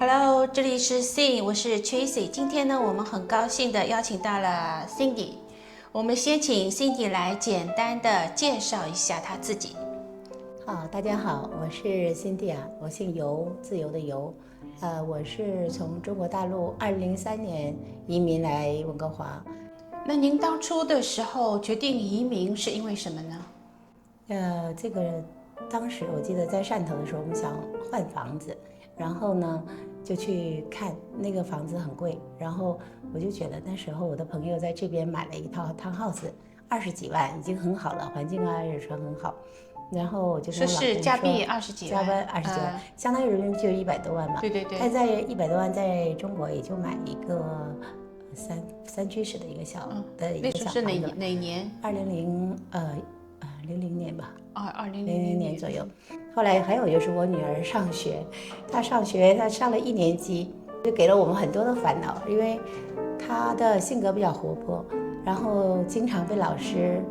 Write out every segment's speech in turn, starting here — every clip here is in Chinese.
Hello，这里是 Sing， 我是 Tracy。今天呢，我们很高兴的邀请到了 Cindy。我们先请 Cindy 来简单的介绍一下她自己。好，大家好，我是 Cindy 啊，我姓游，自由的游。我是从中国大陆2003年移民来温哥华。那您当初的时候决定移民是因为什么呢？当时我记得在汕头的时候，我们想换房子，然后呢就去看那个房子很贵，然后我就觉得那时候我的朋友在这边买了一套townhouse，20几万已经很好了，环境啊也是很好。然后我就跟我老公说，是加币20几万，加班20几万，相当于人民币就100多万嘛。对对对。他在100多万在中国也就买一个三居室的一个小的一个小房子。那时候是哪年？00年吧。2000年左右。后来还有就是我女儿上学，她上了1年级，就给了我们很多的烦恼，因为她的性格比较活泼，然后经常被老师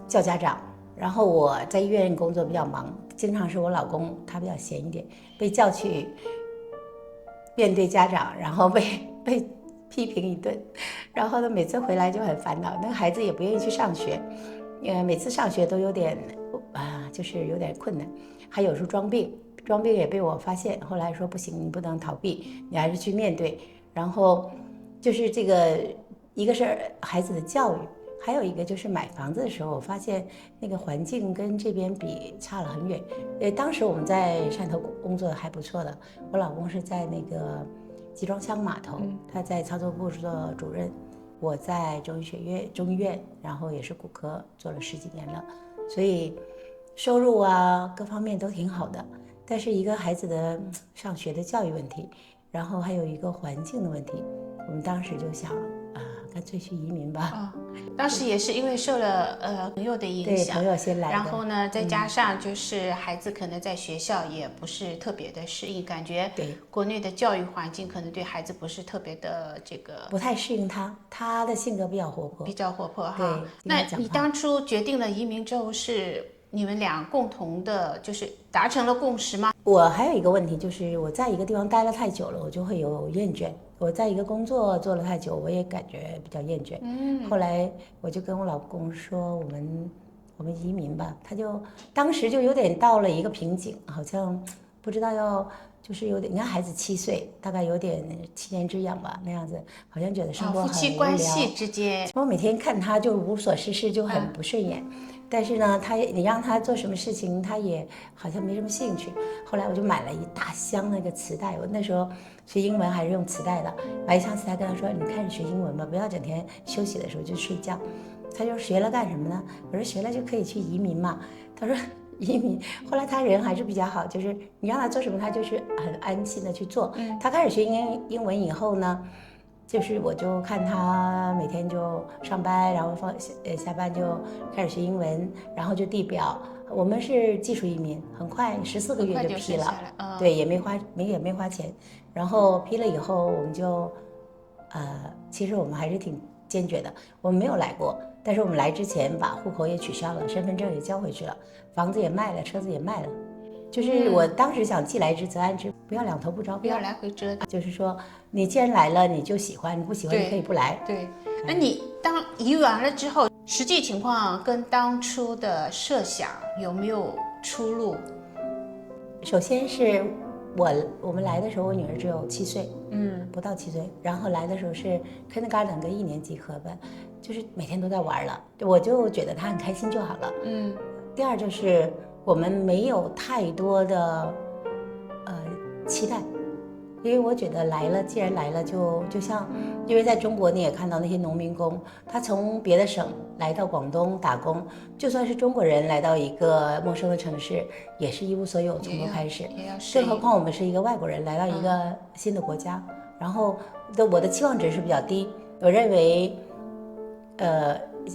叫家长。然后我在医院工作比较忙，经常是我老公他比较闲一点，被叫去面对家长，然后被批评一顿，然后呢每次回来就很烦恼，那个孩子也不愿意去上学，每次上学都有点就是有点困难，还有时候装病也被我发现，后来说不行，你不能逃避，你还是去面对。然后就是这个，一个是孩子的教育，还有一个就是买房子的时候，我发现那个环境跟这边比差了很远。当时我们在汕头工作还不错的，我老公是在那个集装箱码头，他在操作部做主任，我在中医院，然后也是骨科做了10几年了，所以收入啊各方面都挺好的。但是一个孩子的上学的教育问题，然后还有一个环境的问题，我们当时就想干脆去移民吧。当时也是因为受了朋友的影响，对，朋友先来的，然后呢，再加上就是孩子可能在学校也不是特别的适应，感觉国内的教育环境可能对孩子不是特别的不太适应他的性格比较活泼，哈。对，那你当初决定了移民之后，是你们俩共同的，就是达成了共识吗？我还有一个问题，就是我在一个地方待了太久了，我就会有厌倦。我在一个工作做了太久，我也感觉比较厌倦。后来我就跟我老公说，我们移民吧。他就当时就有点到了一个瓶颈，好像不知道就是有点，你看孩子7岁，大概有点7年之痒吧那样子，好像觉得生活很无聊。夫妻关系之间，我每天看他就无所事事，就很不顺眼。但是呢，你让他做什么事情，他也好像没什么兴趣。后来我就买了一大箱那个磁带，我那时候学英文还是用磁带的，买一箱磁带跟他说：“你开始学英文吧，不要整天休息的时候就睡觉。”他就学了干什么呢？我说学了就可以去移民嘛。他说移民。后来他人还是比较好，就是你让他做什么，他就是很安心的去做。他开始学英文以后呢，就是我就看他每天就上班，然后下班就开始学英文，然后就递表。我们是技术移民，很快14个月就批了，对，也没花钱。然后批了以后，我们就其实我们还是挺坚决的，我们没有来过，但是我们来之前把户口也取消了，身份证也交回去了，房子也卖了，车子也卖了。就是我当时想既来之则安之，不要两头不着边，不要来回折腾。就是说，你既然来了，你就喜欢，你不喜欢你可以不来。对，那你当移完了之后，实际情况跟当初的设想有没有出入？首先是我们来的时候，我女儿只有7岁，不到7岁。然后来的时候是 kindergarten 跟1年级合办，就是每天都在玩了，我就觉得她很开心就好了。第二就是我们没有太多的期待，因为我觉得既然来了就像，因为在中国你也看到那些农民工，他从别的省来到广东打工，就算是中国人来到一个陌生的城市，也是一无所有，从头开始。更何况我们是一个外国人来到一个新的国家，然后我的期望值是比较低，我认为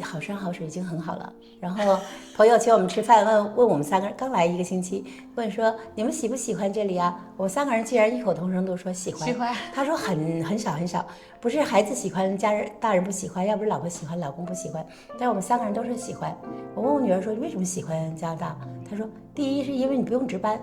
好山好水已经很好了。然后朋友请我们吃饭，问我们3个人，刚来1个星期，问说你们喜不喜欢这里啊？我们3个人竟然异口同声都说喜欢。他说很少，不是孩子喜欢，大人不喜欢，要不是老婆喜欢，老公不喜欢，但是我们3个人都是喜欢。我问我女儿说你为什么喜欢加拿大？她说第一是因为你不用值班，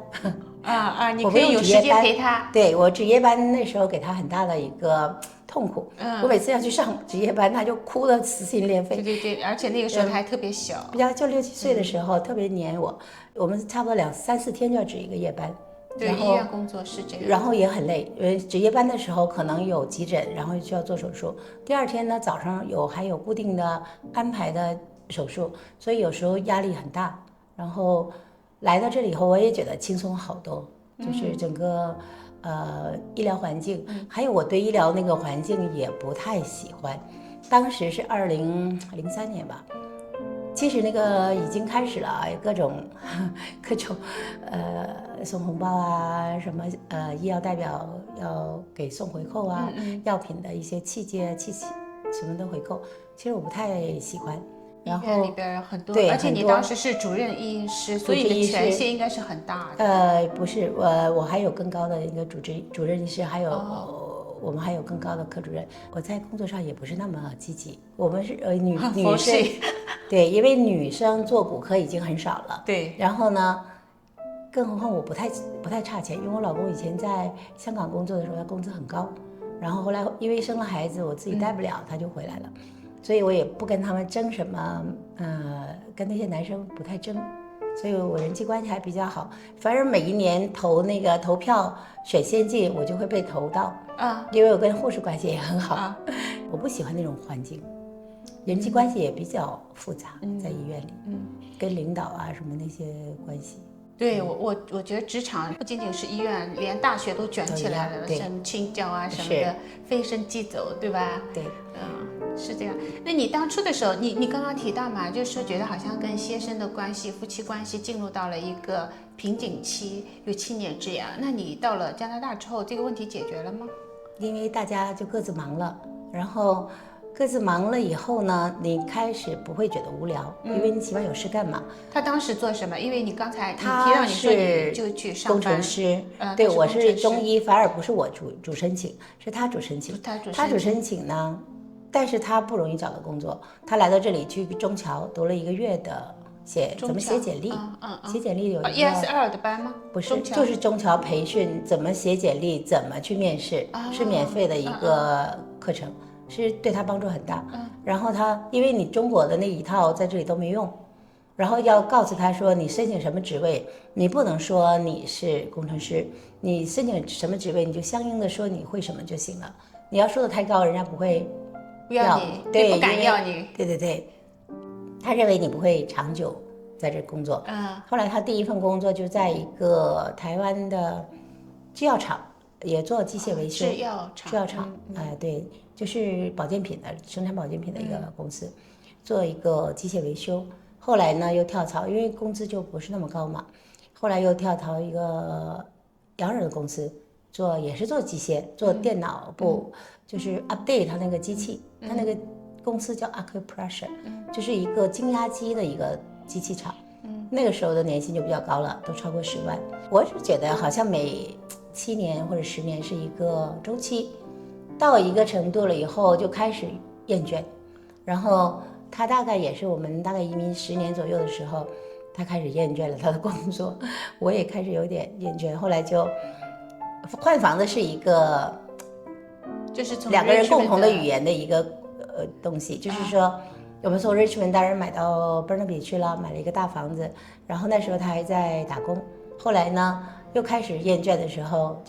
你可以有时间陪他。对，我值夜班那时候给他很大的一个痛苦。我每次要去上值夜班，他就哭得撕心裂肺。对，而且那个时候他还特别小，比较就6、7岁的时候，特别黏我。我们差不多2、3、4天就要值一个夜班。对，医院工作是这样。然后也很累，因为值夜班的时候可能有急诊，然后需要做手术。第二天呢，早上还有固定的安排的手术，所以有时候压力很大。然后来到这里以后，我也觉得轻松好多，就是整个医疗环境，还有我对医疗那个环境也不太喜欢。当时是2003年吧。其实那个已经开始了，各种送红包啊，什么医药代表要给送回扣啊，药品的一些器械什么的回扣，其实我不太喜欢。然后医院里边很多，对，而且你当时是主任医师，所以你的权限应该是很大的。不是，我还有更高的一个主任医师，还有。我们还有更高的科主任，我在工作上也不是那么积极。我们是女生，对，因为女生做骨科已经很少了。对。然后呢，更何况我不太差钱，因为我老公以前在香港工作的时候，他工资很高。然后后来因为生了孩子，我自己带不了，他就回来了。所以我也不跟他们争什么，跟那些男生不太争。所以我人际关系还比较好，反正每一年投票选先进，我就会被投到因为我跟护士关系也很好。我不喜欢那种环境，人际关系也比较复杂，在医院里，跟领导啊什么那些关系。对，我觉得职场不仅仅是医院，连大学都卷起来了，什么青椒啊什么的，飞升即走，对吧？对，是这样。那你当初的时候，你刚刚提到嘛，就是说觉得好像跟先生的关系、夫妻关系进入到了一个瓶颈期，有7年这样。那你到了加拿大之后，这个问题解决了吗？因为大家就各自忙了，然后各自忙了以后呢，你开始不会觉得无聊，因为你起码有事干嘛。他当时做什么？因为你刚才你提到你说你就去上班。工程师，对，我是中医，反而不是我主申请，是他主申请。他主申请呢，但是他不容易找到工作。他来到这里去中侨读了1个月的怎么写简历，写简历有一个ES2的班吗？不是，就是中侨培训怎么写简历，怎么去面试，是免费的一个课程。是对他帮助很大，然后他因为你中国的那一套在这里都没用，然后要告诉他说你申请什么职位，你不能说你是工程师，你申请什么职位你就相应的说你会什么就行了，你要说的太高，人家不要你，对，不敢要你，对，他认为你不会长久在这工作。后来他第一份工作就在一个台湾的制药厂，也做机械维修。制药厂，对。就是保健品的，生产保健品的一个公司，做一个机械维修。后来呢，又跳槽，因为工资就不是那么高嘛。后来又跳槽一个洋人的公司，也是做机械，做电脑部，就是 update 它那个机器。它那个公司叫 Acupressure，就是一个精压机的一个机器厂。那个时候的年薪就比较高了，都超过10万。我是觉得好像每7年或者10年是一个周期。到一个程度了以后就开始厌倦，然后他大概也是我们大概移民10年左右的时候，他开始厌倦了他的工作，我也开始有点厌倦，后来就换房子是一个，就是从2个人共同的语言的一个东西，就是说我们从 Richmond 当然买到 Burnaby 去了，买了一个大房子，然后那时候他还在打工，后来呢又开始厌倦的时候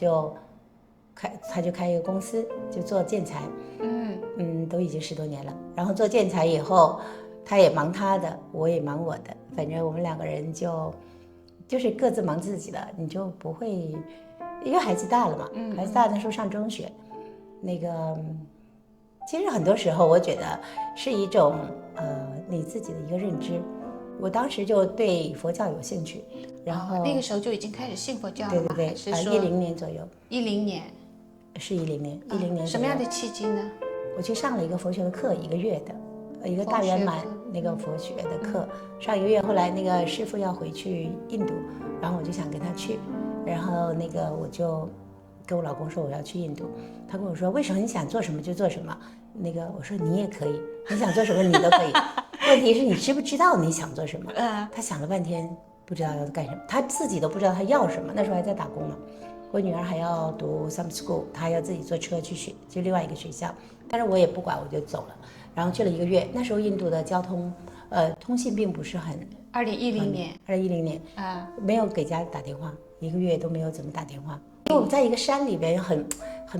他就开一个公司，就做建材，都已经10多年了。然后做建材以后，他也忙他的，我也忙我的，反正我们2个人就是各自忙自己的，你就不会，因为孩子大了嘛，孩子大那时候上中学，其实很多时候我觉得是一种你自己的一个认知。我当时就对佛教有兴趣，然后那个时候就已经开始信佛教了吗？对，10年左右。10年。是10年，10年。什么样的契机呢？我去上了一个佛学的课，1个月的，一个大圆满那个佛学的课，上1个月。后来那个师父要回去印度，然后我就想跟他去，然后我就跟我老公说我要去印度，他跟我说为什么你想做什么就做什么，我说你也可以，你想做什么你都可以，问题是你知不知道你想做什么？他想了半天，不知道要干什么，他自己都不知道他要什么。那时候还在打工嘛，我女儿还要读 summer school， 她要自己坐车去另外一个学校，但是我也不管，我就走了。然后去了1个月，那时候印度的交通，通信并不是很。2010年，2010年啊，没有给家打电话，1个月都没有怎么打电话，因为我们在一个山里边很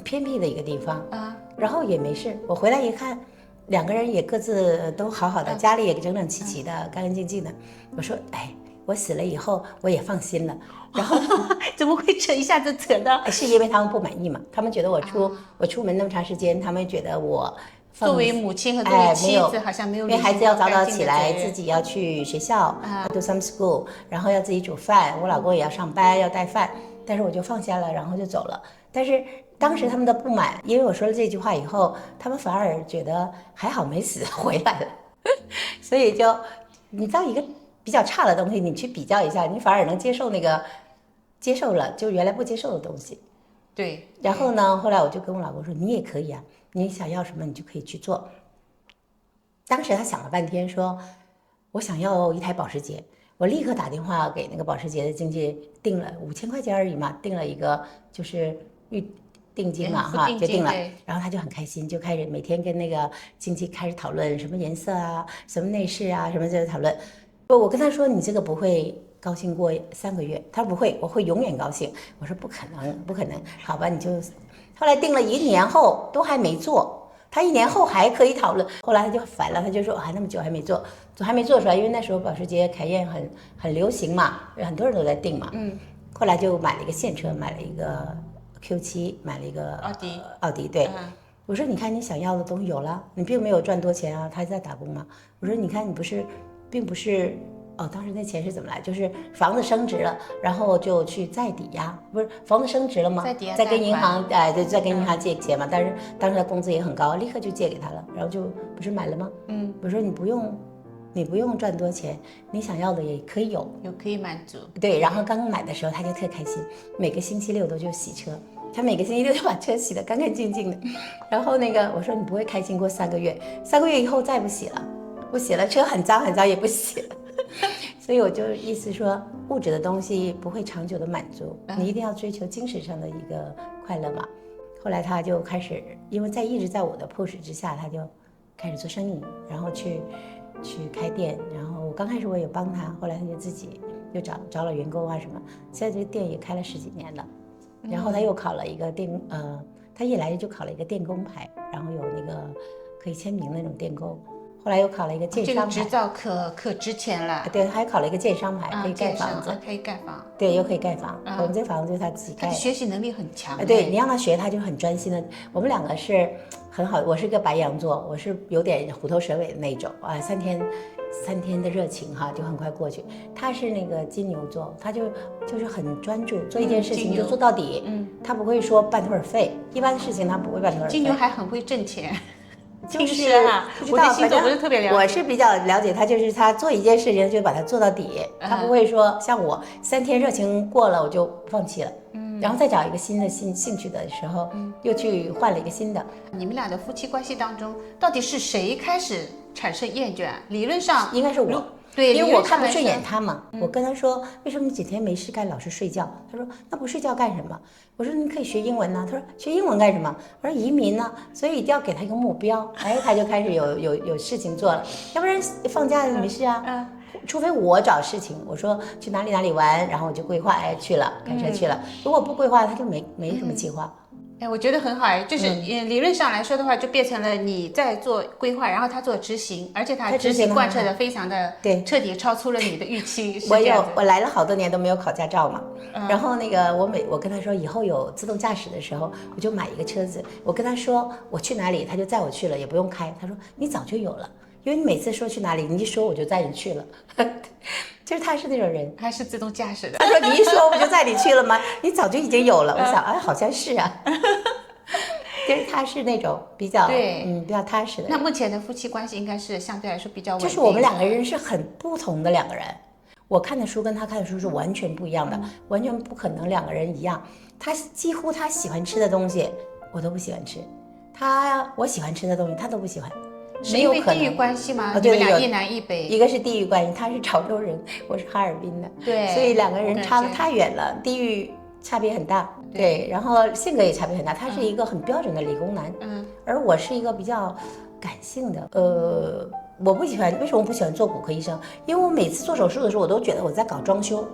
偏僻的一个地方啊，然后也没事。我回来一看，2个人也各自都好好的，家里也整整齐齐的，干干净净的。我说，哎，我死了以后我也放心了。然后怎么会一下子扯到？是因为他们不满意嘛？他们觉得我出门那么长时间，他们觉得我。作为母亲和作为妻子，好像没有。因为孩子要早早起来，自己要去学校，读 summer school， 然后要自己煮饭，我老公也要上班，要带饭。但是我就放下了，然后就走了。但是当时他们的不满，因为我说了这句话以后，他们反而觉得还好没死，回来了。所以就你到一个比较差的东西，你去比较一下，你反而能接受接受了就原来不接受的东西。对。然后呢，后来我就跟我老公说，你也可以啊。你想要什么你就可以去做。当时他想了半天说，我想要一台保时捷，我立刻打电话给那个保时捷的经纪，定了5000块钱而已嘛，定了一个就是预定金嘛哈，就定了。然后他就很开心，就开始每天跟那个经纪开始讨论什么颜色啊，什么内饰啊，什么这讨论。我跟他说你这个不会高兴过3个月，他说不会，我会永远高兴。我说不可能，不可能，好吧，你就。后来定了1年后都还没做，他1年后还可以讨论。后来他就烦了，他就说啊，那么久还没做，还没做出来，因为那时候保时捷凯宴很流行嘛，很多人都在订嘛。后来就买了一个现车，买了一个 Q7， 买了一个奥迪。对，我说你看你想要的东西有了，你并没有赚多钱啊，他在打工嘛。我说你看你并不是。当时那钱是怎么来？就是房子升值了，然后就去再抵押，不是房子升值了吗？再跟银行，对，再跟银行借钱嘛。但是当时他工资也很高，立刻就借给他了，然后就不是买了吗？我说你不用赚多钱，你想要的也可以有可以满足。对，然后刚刚买的时候他就特开心，每个星期6都去洗车，他每个星期6就把车洗得干干净净的。然后我说你不会开心过3个月，3个月以后再不洗了，我洗了车很脏也不洗了。所以我就意思说，物质的东西不会长久的满足，你一定要追求精神上的一个快乐嘛。后来他就开始，因为一直在我的 push 之下，他就开始做生意，然后去开店。然后刚开始我也帮他，后来他就自己又找了员工啊什么。现在这个店也开了10几年了，然后他又考了一个他一来就考了一个电工牌，然后有那个可以签名的那种电工。后来又考了一个建商牌，这个执照可值钱了。对，还考了一个建商牌，可以盖房子，可以盖房。对，又可以盖房。我们这房子就是他自己盖。他学习能力很强。对，你让他学，他就很专心的。我们2个是很好，我是个白羊座，我是有点虎头蛇尾的那种啊，3天的热情哈，就很快过去。他是那个金牛座，他就是很专注，做一件事情就做到底。他不会说半途而废，一般的事情他不会半途而废。金牛还很会挣钱。就是我对星座不是特别了解，我是比较了解他，就是他做一件事情就把它做到底，他不会说像我3天热情过了我就放弃了，然后再找一个新的兴趣的时候，又去换了一个新的。你们俩的夫妻关系当中，到底是谁开始产生厌倦？理论上应该是我。对，因为我看不顺眼他嘛，我跟他说为什么你几天没事干老是睡觉？他说那不睡觉干什么？我说你可以学英文呢。他说学英文干什么？我说移民呢。所以一定要给他一个目标，他就开始有事情做了，要不然放假没事啊。除非我找事情，我说去哪里玩，然后我就规划，去了，开车去了。如果不规划，他就没什么计划。我觉得很好就是理论上来说的话，就变成了你在做规划，然后他做执行，而且他执行贯彻的非常的彻底，超出了你的预期。我来了好多年都没有考驾照嘛，然后我跟他说以后有自动驾驶的时候，我就买一个车子。我跟他说我去哪里，他就载我去了，也不用开。他说你早就有了，因为你每次说去哪里，你一说我就载你去了。就是他是那种人，他是自动驾驶的。他说你一说我就载你去了吗？你早就已经有了。我想好像是啊。就是他是那种比较比较踏实的人。那目前的夫妻关系应该是相对来说比较稳定。就是我们2个人是很不同的2个人，我看的书跟他看的书是完全不一样的，完全不可能2个人一样。几乎他喜欢吃的东西我都不喜欢吃，我喜欢吃的东西他都不喜欢。是因为地域关系吗？你们俩一南一北，一个是地域关系，他是潮州人，我是哈尔滨的，对，所以两个人差得太远了，地域差别很大，对，然后性格也差别很大。他是一个很标准的理工男，而我是一个比较感性的，我不喜欢，为什么不喜欢做骨科医生？因为我每次做手术的时候，我都觉得我在搞装修。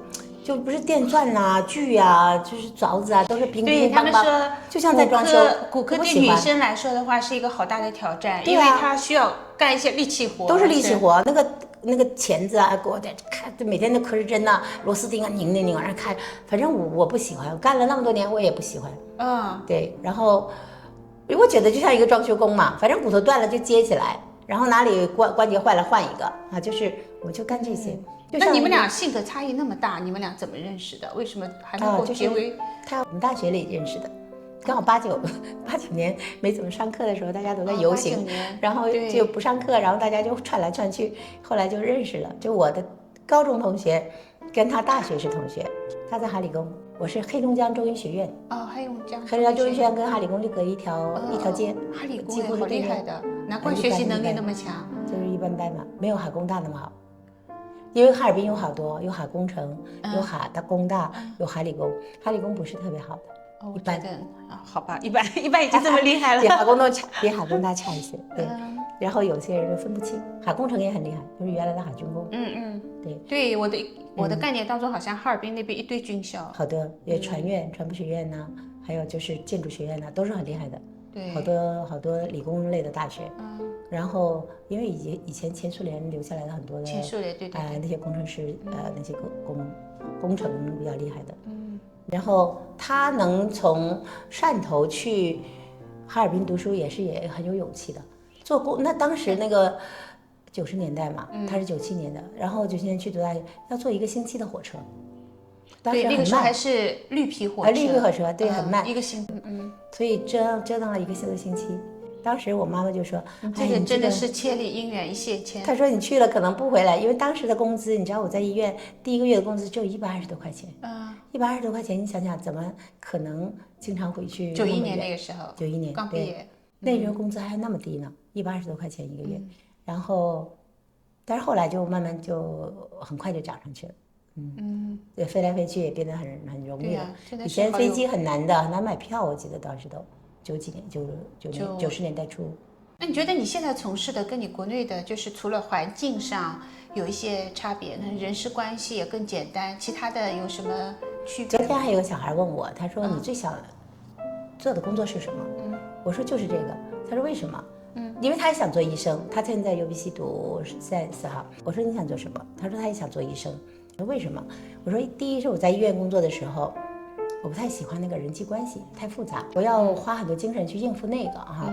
就不是电钻呐、锯啊，就是凿子啊，都是乒乒乓乓。对他们说，就像在装修。骨科对女生来说的话是一个好大的挑战，对啊，因为她需要干一些力气活。都是力气活，那个钳子啊，给我得看，每天都磕着针呐、螺丝钉啊，拧往上看。反正我不喜欢，我干了那么多年，我也不喜欢。对，然后我觉得就像一个装修工嘛，反正骨头断了就接起来，然后哪里关节坏了换一个啊，就是我就干这些。那你们俩性格差异那么大，你们俩怎么认识的？为什么还能够结为？我们大学里认识的，刚好89年没怎么上课的时候，大家都在游行，然后就不上课，然后大家就串来串去，后来就认识了。就我的高中同学跟他大学是同学，他在哈理工，我是黑龙江中医学院。黑龙江中医学院跟哈理工就隔一条街，哈理工好厉害的，难怪学习能力那么强。就是一般般嘛，没有哈工大那么好。因为哈尔滨有好多，有哈工程，有哈大工大，有哈理工，哈理工不是特别好的，一般好吧，一般已经这么厉害了，比哈工都差，比哈工大差一些，对。然后有些人就分不清，哈工程也很厉害，就是原来的哈军工，对，我的概念当中好像哈尔滨那边一堆军校，好多也传院、传播学院呐，还有就是建筑学院呐，都是很厉害的，对，好多理工类的大学，然后，因为以前前苏联留下来的很多的前苏联对那些工程师那些工程比较厉害的，然后他能从汕头去哈尔滨读书也很有勇气的。那当时那个90年代嘛，他是97年的，然后97年去读大学要坐1个星期的火车，当时很慢，那个时候还是绿皮火车，绿皮火车对，很慢，一个星，所以折腾了1个星期。当时我妈妈就说：“这个真的是千里姻缘一线牵。”她说：“你去了可能不回来，因为当时的工资，你知道我在医院第1个月的工资只有120多块钱。120多块钱，你想想怎么可能经常回去？91年那个时候，91年刚毕业，那时候工资还那么低呢，120多块钱1个月。然后，但是后来就慢慢就很快就涨上去了。对，飞来飞去也变得很容易了。以前飞机很难的，很难买票，我记得当时都。90年90年代初。那你觉得你现在从事的跟你国内的，就是除了环境上有一些差别，那人事关系也更简单，其他的有什么区别？昨天还有个小孩问我，他说你最想做的工作是什么？我说就是这个。他说为什么？因为他也想做医生，他现在UBC 读4号。我说你想做什么？他说他也想做医生。我说为什么？我说第一是我在医院工作的时候。我不太喜欢那个人际关系太复杂，我要花很多精神去应付那个哈，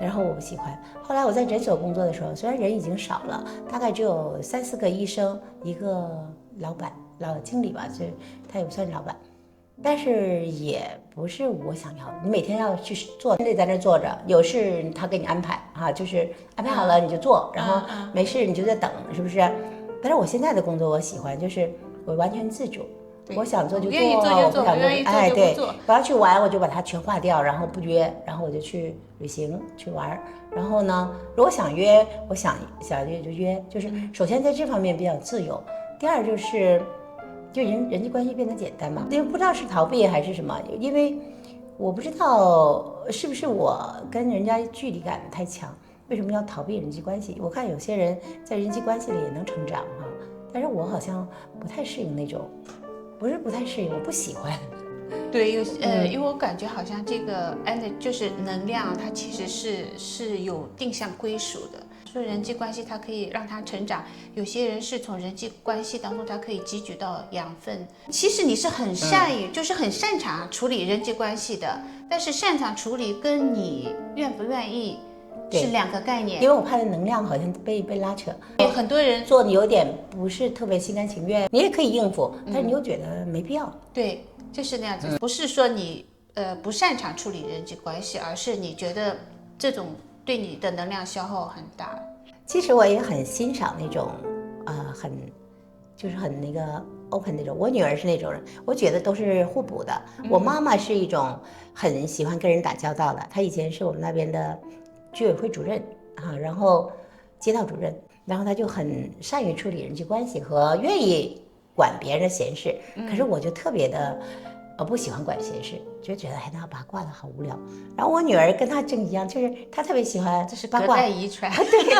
然后我不喜欢。后来我在诊所工作的时候，虽然人已经少了，大概只有3、4个医生，1个老经理吧，就他也不算老板，但是也不是我想要的。你每天要去做，得在那坐着，有事他给你安排哈，就是安排好了你就做，然后没事你就在等，是不是？但是我现在的工作我喜欢，就是我完全自主。我想做就做，我不想做，哎，对，我要去玩，我就把它全划掉，然后不约，然后我就去旅行去玩。然后呢，如果想约，我想约就约，就是首先在这方面比较自由。第二就是人际关系变得简单嘛，因为不知道是逃避还是什么，因为我不知道是不是我跟人家距离感太强，为什么要逃避人际关系？我看有些人在人际关系里也能成长哈，但是我好像不太适应那种。不是不太适应，我不喜欢。对，因为我感觉好像这个就是能量，它其实是有定向归属的。说人际关系它可以让他成长，有些人是从人际关系当中他可以汲取到养分。其实你是很就是很擅长处理人际关系的，但是擅长处理跟你愿不愿意是2个概念。因为我怕的能量好像被拉扯，很多人做你有点不是特别心甘情愿，你也可以应付，但是你又觉得没必要。对，就是那样子，不是说你不擅长处理人际关系，而是你觉得这种对你的能量消耗很大。其实我也很欣赏那种很那个 open 那种，我女儿是那种人，我觉得都是互补的。我妈妈是一种很喜欢跟人打交道的，她以前是我们那边的居委会主任，然后街道主任，然后他就很善于处理人际关系和愿意管别人的闲事。可是我就特别的不喜欢管闲事，就觉得那八卦的好无聊。然后我女儿跟她正一样，就是她特别喜欢这是八卦，隔代遗传。对，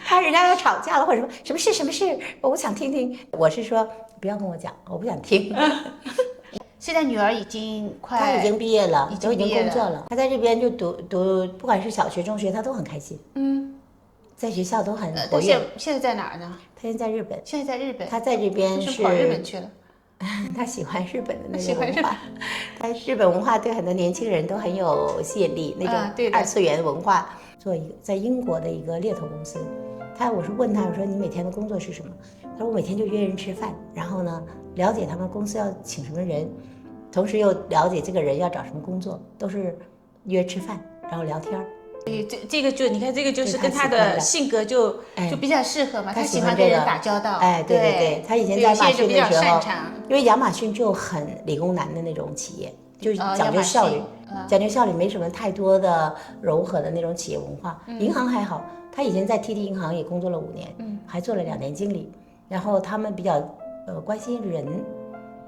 她人家要吵架了或者什么事，我想听听。我是说不要跟我讲，我不想听。现在女儿已经快，她已经毕业了，都已经已经毕业工作了。她在这边就读，不管是小学、中学，她都很开心。在学校都很活她跃。现在在哪儿呢？她现在在日本。现在在日本。她在这边是跑日本去了。他喜欢日本的那喜欢种文化，他日本文化对很多年轻人都很有吸引力，那种二次元文化。做一个在英国的一个猎头公司，我是问他，我说你每天的工作是什么？他说我每天就约人吃饭，然后呢了解他们公司要请什么人，同时又了解这个人要找什么工作，都是约吃饭，然后聊天。这个就你看，这个就是跟他的性格就比较适合嘛。他喜欢跟人打交道。对，他以前在亚马逊的时候，因为亚马逊就很理工男的那种企业，就是讲究效率，没什么太多的柔和的那种企业文化。银行还好，他以前在 TD 银行也工作了5年，还做了2年经理。然后他们比较关心人，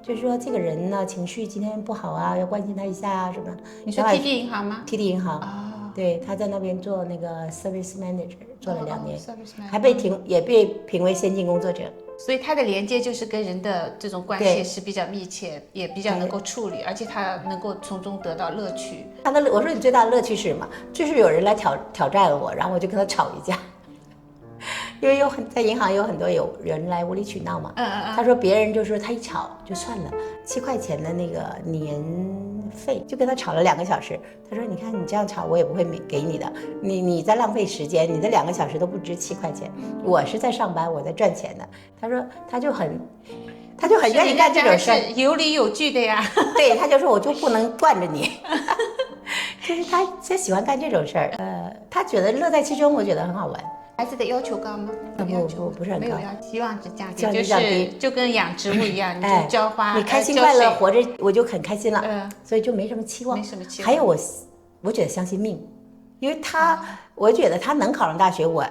就是说这个人呢情绪今天不好啊，要关心他一下啊什么。你说 TD 银行吗？ TD 银行。对，他在那边做那个 service manager， 做了2年，还也被评为先进工作者。所以他的连接就是跟人的这种关系是比较密切，也比较能够处理，而且他能够从中得到乐趣。我说你最大的乐趣是什么？就是有人来挑战我，然后我就跟他吵一架。因为在银行有很多有人来无理取闹嘛。他说别人就说他一吵就算了，7块钱的那个年费，就跟他吵了2个小时。他说你看你这样吵我也不会给你的，你在浪费时间，你的2个小时都不值7块钱，我是在上班，我在赚钱的。他说他就很愿意干这种事，有理有据的呀。对，他就说我就不能惯着你。就是他喜欢干这种事儿，他觉得乐在其中，我觉得很好玩。孩子的要求高吗？不是很高，没有希望值降低，就跟养植物一样，你就浇花，你开心快乐活着，我就很开心了。所以就没什么期望。还有我觉得相信命，因为我觉得他能考上大学，我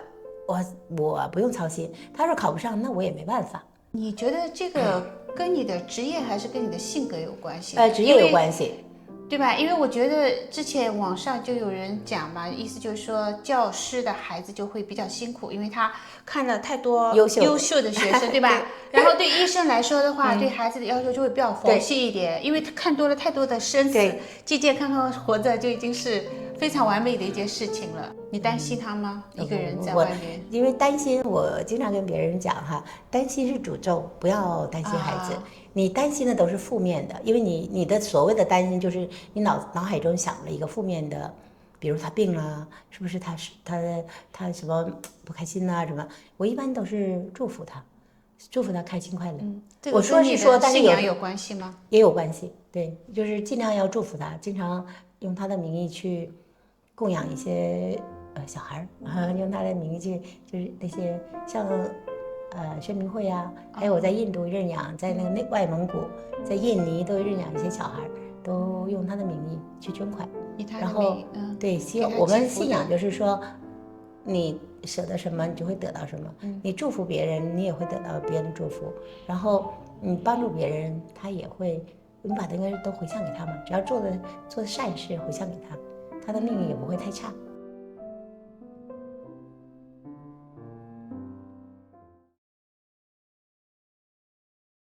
不用操心。他说考不上，那我也没办法。你觉得这个跟你的职业还是跟你的性格有关系？职业有关系。对吧？因为我觉得之前网上就有人讲嘛，意思就是说教师的孩子就会比较辛苦，因为他看了太多优秀的学生，对吧？然后对医生来说的话，对孩子的要求就会比较佛系一点，因为他看多了太多的生死，健健康康活着就已经是非常完美的一件事情了。你担心他吗？一个人在外面？因为担心，我经常跟别人讲哈，担心是诅咒，不要担心孩子。你担心的都是负面的，因为你的所谓的担心就是你脑海中想了一个负面的，比如他病了，是不是他什么不开心啊什么？我一般都是祝福他开心快乐。我说是说，但是信仰有关系吗？也有关系，对，就是尽量要祝福他，经常用他的名义去供养一些小孩用他的名义去就是那些像。宣明会啊，还有我在印度认养，在那个外蒙古，在印尼都认养一些小孩，都用他的名义去捐款。然后对，我们信仰就是说，你舍得什么，你就会得到什么。你祝福别人，你也会得到别人的祝福。然后你帮助别人，他也会，你把那个都回向给他嘛。只要做的善事回向给他，他的命运也不会太差。